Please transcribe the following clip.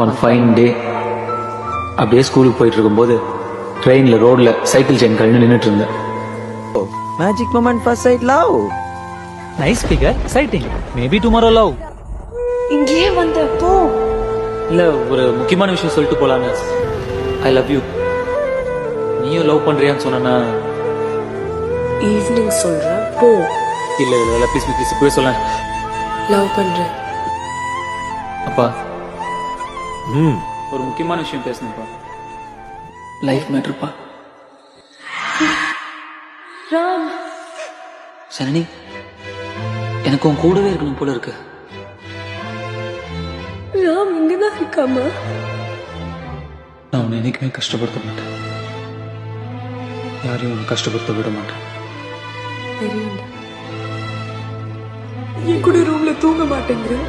One fine day அப்படியே ஸ்கூலுக்கு போயிட்டு இருக்கும்போது ட்ரெயின்ல ரோட்ல சைக்கிள் செயின் கழிஞ்சு நின்றுட்டு இருந்தேன். Magic moment first sight love. Nice figure, exciting, maybe tomorrow love. இங்கேயே வந்த போ. இல்ல ஒரு முக்கியமான விஷயம் சொல்லிட்டு போலான்னு. I love you. நீயும் லவ் பண்றியான்னு சொன்னா ஈவினிங் சொல்றேன் போ. இல்ல இல்ல இல்ல ப்ளீஸ் ப்ளீஸ் போய் சொல்ல. லவ் பண்றேன். அப்பா ஒரு முக்கியமான விஷயம் பேசணும்ப்பா. லைஃப் மேட்டர்ப்பா. ராம், சனனி எனக்கு உன் கூடவே இருக்கணும் போல இருக்கு. ராம் இங்கதான் இருக்காமா? நான் உன்னை என்னைக்குமே கஷ்டப்படுத்த மாட்டேன். யாரையும் உன்னை கஷ்டப்படுத்த விட மாட்டேன். தெரியும். என் கூட ரூம்ல தூங்க மாட்டேங்கிறேன்.